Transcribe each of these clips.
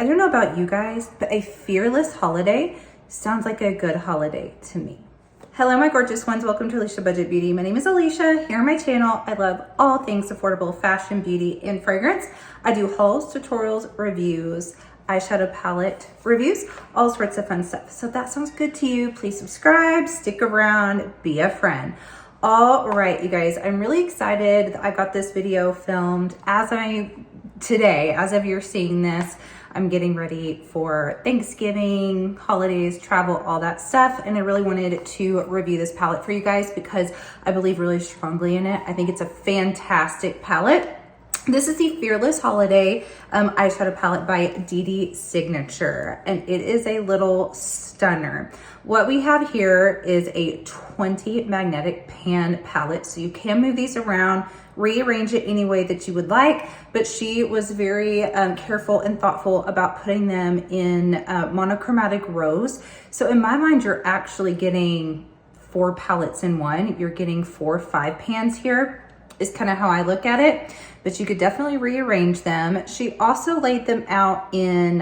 I don't know about you guys, but a fearless holiday sounds like a good holiday to me. Hello, my gorgeous ones. Welcome to Aleisha Budget Beauty. My name is Aleisha. Here on my channel, I love all things affordable fashion, beauty, and fragrance. I do hauls, tutorials, reviews, eyeshadow palette reviews, all sorts of fun stuff. So if that sounds good to you, please subscribe, stick around, be a friend. All right, you guys, I'm really excited that I got this video filmed today, as of you're seeing this. I'm getting ready for Thanksgiving, holidays, travel, all that stuff. And I really wanted to review this palette for you guys because I believe really strongly in it. I think it's a fantastic palette. This is the Fearless Holiday eyeshadow palette by Dede Signature, and it is a little stunner. What we have here is a 20 magnetic pan palette, so you can move these around, rearrange it any way that you would like, but she was very careful and thoughtful about putting them in monochromatic rows. So in my mind, you're actually getting 4 palettes in one. You're getting 4 5 pans here, is kind of how I look at it, but you could definitely rearrange them. She also laid them out in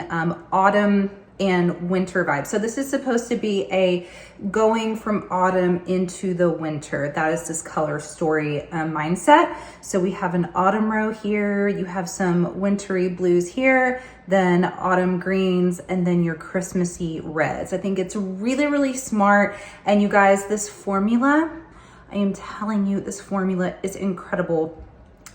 autumn and winter vibes. So this is supposed to be a going from autumn into the winter. That is this color story mindset. So we have an autumn row here, you have some wintry blues here, then autumn greens, and then your Christmassy reds. I think it's really, really smart. And you guys, this formula, I am telling you, this formula is incredible.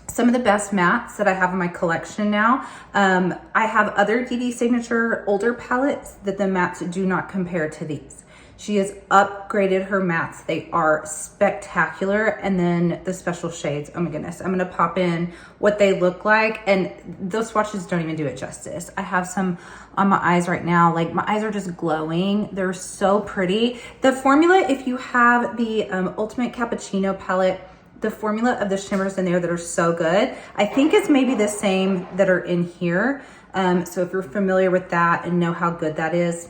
Some of the best mattes that I have in my collection now. I have other Dede Signature older palettes that the mattes do not compare to these. She has upgraded her mattes. They are spectacular. And then the special shades, oh my goodness. I'm gonna pop in what they look like, and those swatches don't even do it justice. I have some on my eyes right now. Like, my eyes are just glowing. They're so pretty. The formula, if you have the Ultimate Cappuccino palette, the formula of the shimmers in there that are so good, I think it's maybe the same that are in here. So if you're familiar with that and know how good that is,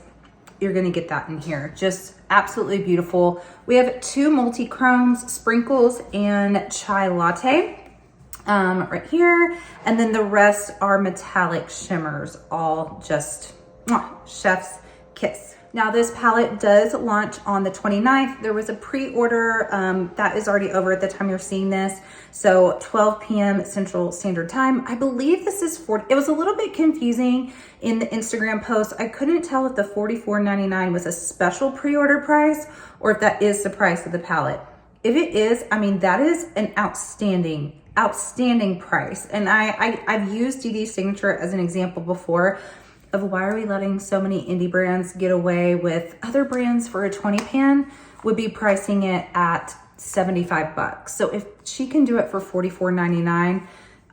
you're gonna get that in here. Just absolutely beautiful. We have 2 multi-chromes, sprinkles, and chai latte right here. And then the rest are metallic shimmers, all just chef's kiss. Now this palette does launch on the 29th. There was a pre-order that is already over at the time you're seeing this. So 12 p.m. Central Standard Time. I believe this is it was a little bit confusing in the Instagram post. I couldn't tell if the $44.99 was a special pre-order price or if that is the price of the palette. If it is, I mean, that is an outstanding price. And I've used Dede Signature as an example before of why are we letting so many indie brands get away with other brands for a 20 pan would be pricing it at 75 bucks. So if she can do it for $44.99,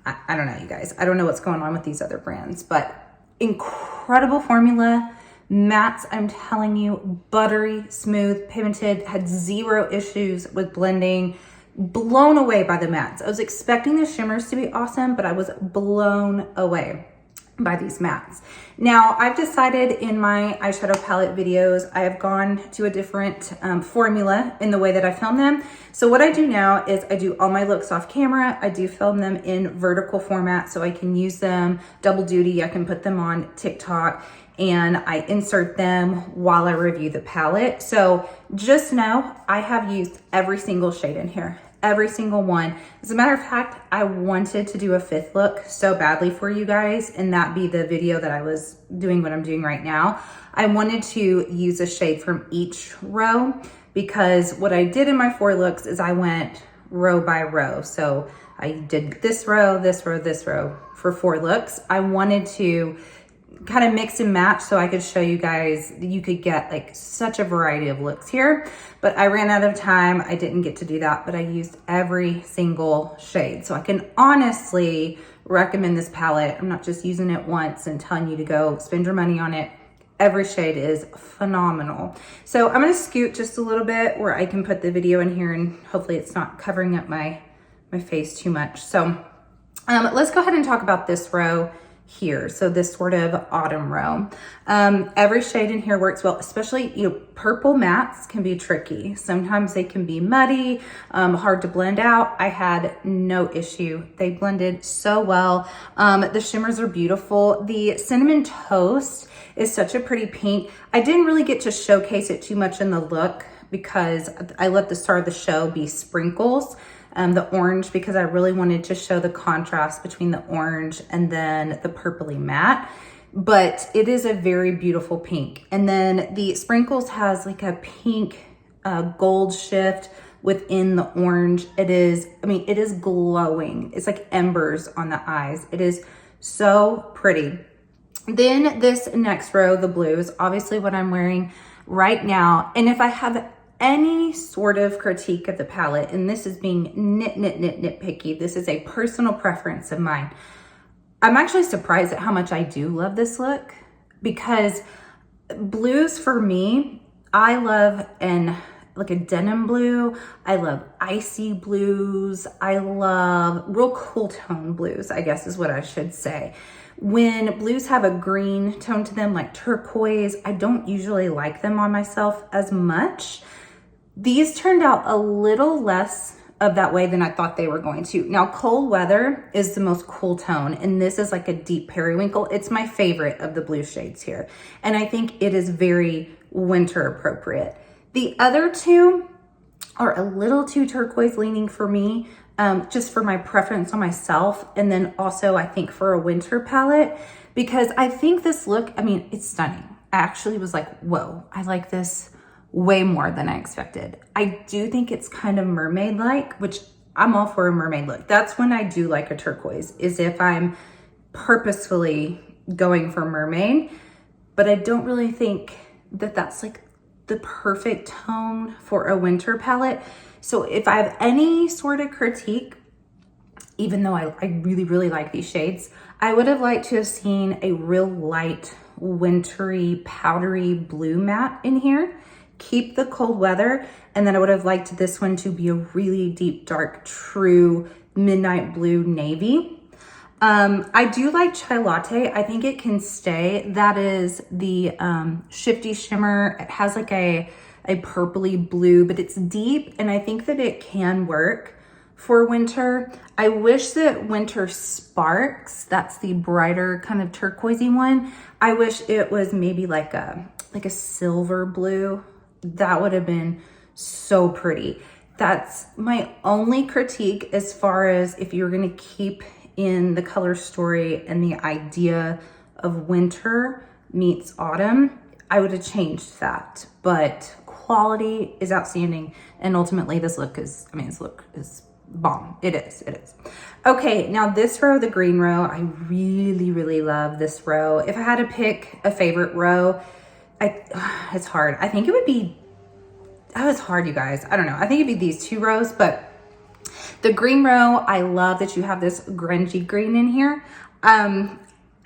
I don't know, you guys. I don't know what's going on with these other brands, but incredible formula. Mattes, I'm telling you, buttery, smooth, pigmented, had 0 issues with blending. Blown away by the mattes. I was expecting the shimmers to be awesome, but I was blown away by these mattes. Now, I've decided in my eyeshadow palette videos, I have gone to a different formula in the way that I film them. So what I do now is I do all my looks off camera. I do film them in vertical format so I can use them double duty. I can put them on TikTok and I insert them while I review the palette. So just know I have used every single shade in here. Every single one. As a matter of fact, I wanted to do a 5th look so badly for you guys, and that be the video that I was doing what I'm doing right now. I wanted to use a shade from each row because what I did in my 4 looks is I went row by row. So I did this row, this row, this row for 4 looks. I wanted to kind of mix and match so I could show you guys that you could get like such a variety of looks here, but I ran out of time. I didn't get to do that, but I used every single shade. So I can honestly recommend this palette. I'm not just using it once and telling you to go spend your money on it. Every shade is phenomenal. So I'm gonna scoot just a little bit where I can put the video in here and hopefully it's not covering up my face too much. So let's go ahead and talk about this row here. So this sort of autumn row. Every shade in here works well, especially, you know, purple mattes can be tricky. Sometimes they can be muddy, hard to blend out. I had no issue. They blended so well. The shimmers are beautiful. The Cinnamon Toast is such a pretty pink. I didn't really get to showcase it too much in the look because I let the star of the show be Sprinkles. The orange, because I really wanted to show the contrast between the orange and then the purpley matte, but it is a very beautiful pink. And then the Sprinkles has like a pink gold shift within the orange. It is, I mean, it is glowing. It's like embers on the eyes. It is so pretty. Then this next row, the blue, is obviously what I'm wearing right now. And if I have any sort of critique of the palette, and this is being nitpicky, this is a personal preference of mine. I'm actually surprised at how much I do love this look, because blues for me, I love like a denim blue. I love icy blues. I love real cool tone blues, I guess is what I should say. When blues have a green tone to them, like turquoise, I don't usually like them on myself as much. These turned out a little less of that way than I thought they were going to. Now, Cold Weather is the most cool tone, and this is like a deep periwinkle. It's my favorite of the blue shades here, and I think it is very winter appropriate. The other two are a little too turquoise leaning for me, just for my preference on myself, and then also I think for a winter palette, because I think this look, I mean, it's stunning. I actually was like, whoa, I like this way more than I expected. I do think it's kind of mermaid-like, which I'm all for a mermaid look. That's when I do like a turquoise, is if I'm purposefully going for mermaid, but I don't really think that that's like the perfect tone for a winter palette. So if I have any sort of critique, even though I really, really like these shades, I would have liked to have seen a real light, wintry, powdery blue matte in here. Keep the Cold Weather, and then I would have liked this one to be a really deep, dark, true midnight blue navy. I do like Chai Latte. I think it can stay. That is the Shifty Shimmer. It has like a purpley blue, but it's deep, and I think that it can work for winter. I wish that Winter Sparks, that's the brighter kind of turquoisey one, I wish it was maybe like a silver blue. That would have been so pretty. That's my only critique as far as if you're gonna keep in the color story and the idea of winter meets autumn, I would have changed that. But quality is outstanding, and ultimately this look is, I mean, this look is bomb. It is. Okay, now this row, the green row, I really, really love this row. If I had to pick a favorite row, it's hard. I think it would be, that was hard, you guys. I don't know. I think it'd be these two rows, but the green row, I love that you have this grungy green in here.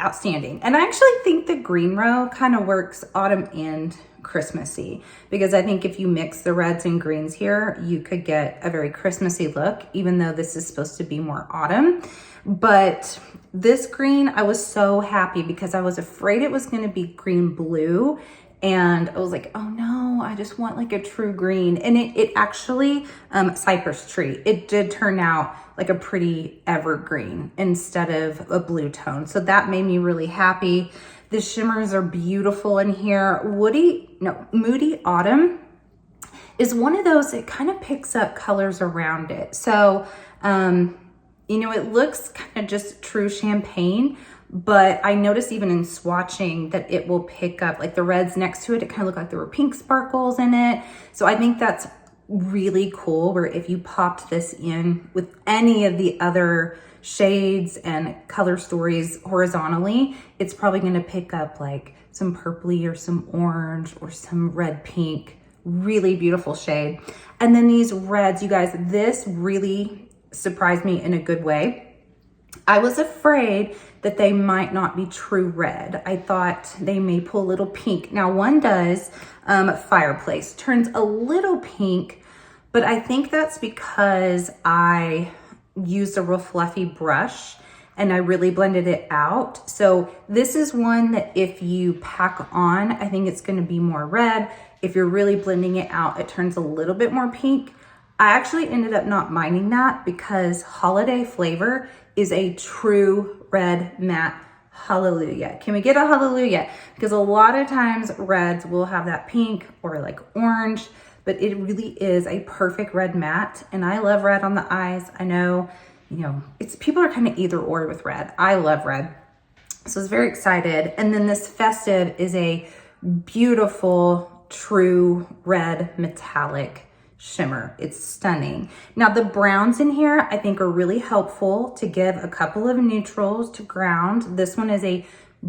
Outstanding. And I actually think the green row kind of works autumn and Christmassy, because I think if you mix the reds and greens here, you could get a very Christmassy look, even though this is supposed to be more autumn. But this green, I was so happy because I was afraid it was going to be green blue. And I was like, oh no, I just want like a true green. And it actually, cypress tree, it did turn out like a pretty evergreen instead of a blue tone. So that made me really happy. The shimmers are beautiful in here. Moody Autumn is one of those that kind of picks up colors around it. So, you know, it looks kind of just true champagne, but I noticed even in swatching that it will pick up like the reds next to it. It kind of looked like there were pink sparkles in it. So I think that's really cool, where if you popped this in with any of the other shades and color stories horizontally, it's probably going to pick up like some purpley or some orange or some red pink. Really beautiful shade. And then these reds, you guys, this really surprised me in a good way. I was afraid that they might not be true red. I thought they may pull a little pink. Now one does, Fireplace turns a little pink, but I think that's because I used a real fluffy brush and I really blended it out. So this is one that if you pack on, I think it's gonna be more red. If you're really blending it out, it turns a little bit more pink. I actually ended up not minding that because Holiday Flavor is a true red matte. Hallelujah. Can we get a hallelujah? Because a lot of times reds will have that pink or like orange, but it really is a perfect red matte. And I love red on the eyes. I know, you know, people are kind of either or with red. I love red. So I was very excited. And then this Festive is a beautiful, true red metallic shimmer. It's stunning. Now the browns in here I think are really helpful to give a couple of neutrals to ground. This one is a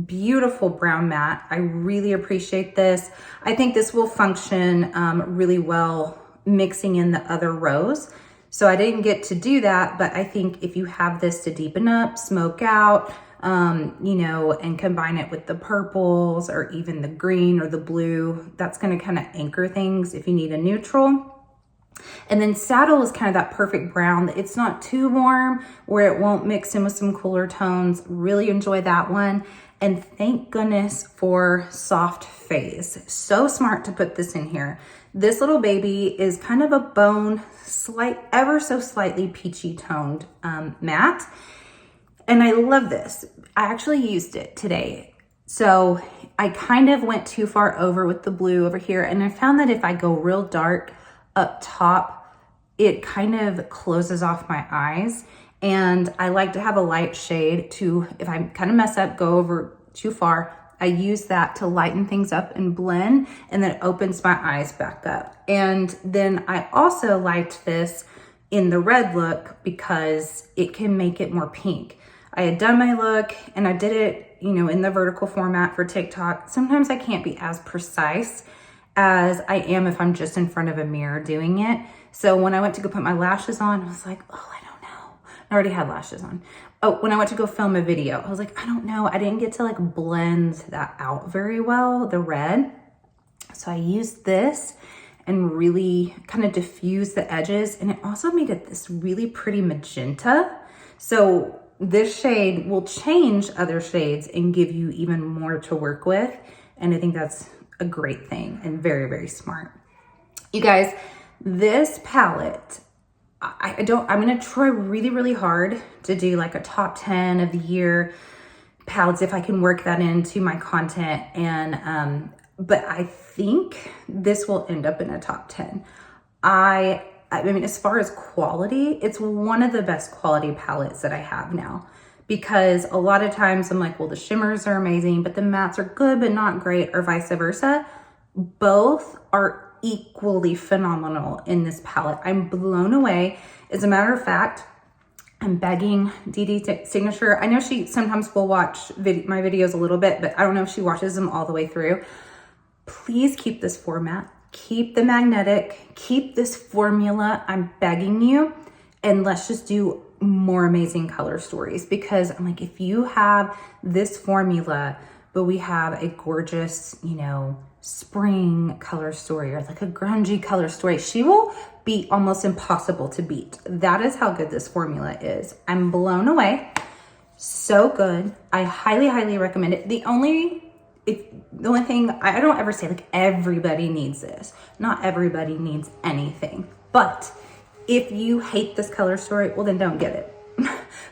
beautiful brown matte. I really appreciate this. I think this will function really well mixing in the other rows. So I didn't get to do that, but I think if you have this to deepen up, smoke out, you know, and combine it with the purples or even the green or the blue, that's going to kind of anchor things if you need a neutral. And then Saddle is kind of that perfect brown. It's not too warm where it won't mix in with some cooler tones. Really enjoy that one. And thank goodness for Soft Phase. So smart to put this in here. This little baby is kind of a bone, ever so slightly peachy toned matte. And I love this. I actually used it today. So I kind of went too far over with the blue over here. And I found that if I go real dark up top, it kind of closes off my eyes. And I like to have a light shade to, if I kind of mess up, go over too far, I use that to lighten things up and blend, and then it opens my eyes back up. And then I also liked this in the red look because it can make it more pink. I had done my look and I did it, you know, in the vertical format for TikTok. Sometimes I can't be as precise as I am if I'm just in front of a mirror doing it. So when I went to go put my lashes on, I was like, oh, I don't know. I already had lashes on. Oh, when I went to go film a video, I was like, I don't know. I didn't get to like blend that out very well, the red. So I used this and really kind of diffused the edges. And it also made it this really pretty magenta. So this shade will change other shades and give you even more to work with. And I think that's a great thing and very, very smart. You guys, this palette, I'm gonna try really, really hard to do like a top 10 of the year palettes if I can work that into my content. And but I think this will end up in a top 10. I mean, as far as quality, it's one of the best quality palettes that I have now, because a lot of times I'm like, well, the shimmers are amazing, but the mattes are good, but not great, or vice versa. Both are equally phenomenal in this palette. I'm blown away. As a matter of fact, I'm begging Dede Signature. I know she sometimes will watch my videos a little bit, but I don't know if she watches them all the way through. Please keep this format. Keep the magnetic, keep this formula. I'm begging you. And let's just do more amazing color stories, because I'm like, if you have this formula, but we have a gorgeous, you know, spring color story or like a grungy color story, she will be almost impossible to beat. That is how good this formula is. I'm blown away. So good. I highly, highly recommend it. The only thing, I don't ever say like everybody needs this. Not everybody needs anything. But if you hate this color story, well then don't get it.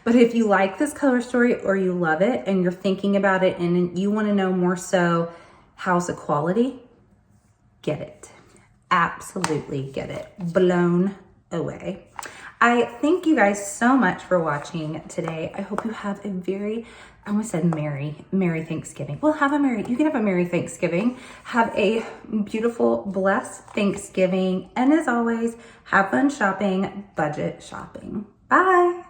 But if you like this color story or you love it and you're thinking about it and you want to know more so how's the quality, get it. Absolutely get it. Blown away. I thank you guys so much for watching today. I hope you have a very, I almost said Merry Thanksgiving. Well, you can have a Merry Thanksgiving. Have a beautiful, blessed Thanksgiving. And as always, have fun shopping, budget shopping. Bye.